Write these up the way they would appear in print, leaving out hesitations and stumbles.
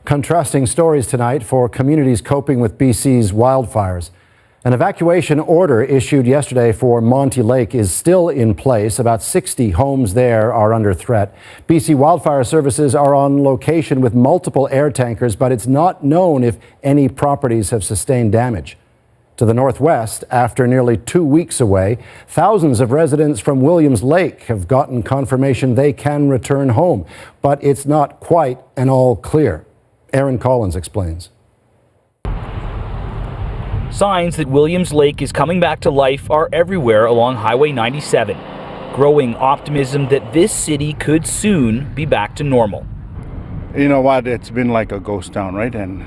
Contrasting stories tonight for communities coping with BC's wildfires. An evacuation order issued yesterday for Monty Lake is still in place. About 60 homes there are under threat. BC Wildfire Services are on location with multiple air tankers, but it's not known if any properties have sustained damage. To the northwest, after nearly 2 weeks away, thousands of residents from Williams Lake have gotten confirmation they can return home, but it's not quite an all clear. Aaron Collins explains. Signs that Williams Lake is coming back to life are everywhere along Highway 97. Growing optimism that this city could soon be back to normal. You know what, it's been like a ghost town, right? And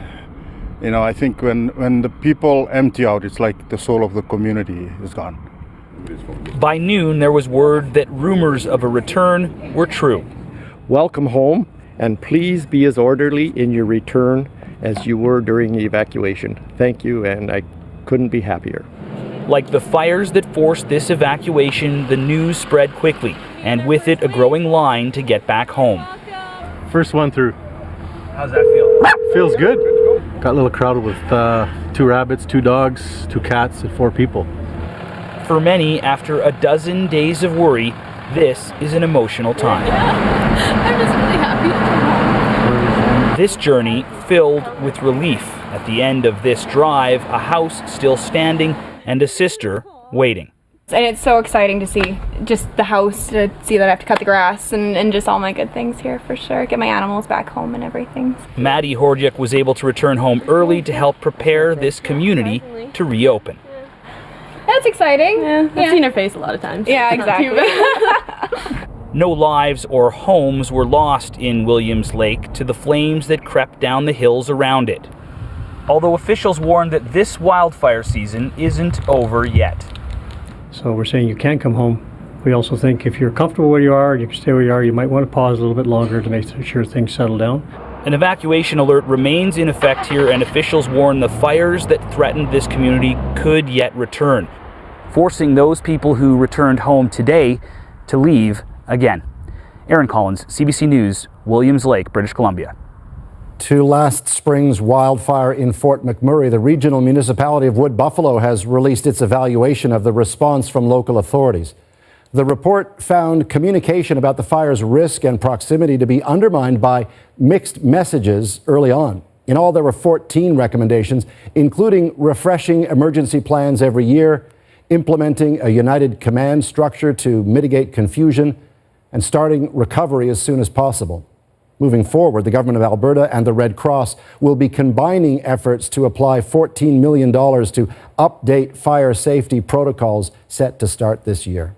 you know, I think when the people empty out, it's like the soul of the community is gone. By noon, there was word that rumors of a return were true. Welcome home, and please be as orderly in your return as you were during the evacuation. Thank you, and I couldn't be happier. Like the fires that forced this evacuation, the news spread quickly, and with it a growing line to get back home. First one through. How's that feel? Feels good. Got a little crowded with 2 rabbits, 2 dogs, 2 cats, and 4 people. For many, after a dozen days of worry, this is an emotional time. I'm just really happy. This journey filled with relief. At the end of this drive, a house still standing and a sister waiting. And it's so exciting to see just the house, to see that I have to cut the grass and just all my good things here for sure. Get my animals back home and everything. Maddie Hordiuk was able to return home early to help prepare this community to reopen. That's exciting. Yeah, I've seen her face a lot of times. Yeah, exactly. No lives or homes were lost in Williams Lake to the flames that crept down the hills around it. Although officials warned that this wildfire season isn't over yet. So we're saying you can come home. We also think if you're comfortable where you are, you can stay where you are, you might want to pause a little bit longer to make sure things settle down. An evacuation alert remains in effect here, and officials warn the fires that threatened this community could yet return, forcing those people who returned home today to leave again. Aaron Collins, CBC News, Williams Lake, British Columbia. To last spring's wildfire in Fort McMurray, the regional municipality of Wood Buffalo has released its evaluation of the response from local authorities. The report found communication about the fire's risk and proximity to be undermined by mixed messages early on. In all, there were 14 recommendations, including refreshing emergency plans every year, implementing a united command structure to mitigate confusion, and starting recovery as soon as possible. Moving forward, the Government of Alberta and the Red Cross will be combining efforts to apply $14 million to update fire safety protocols set to start this year.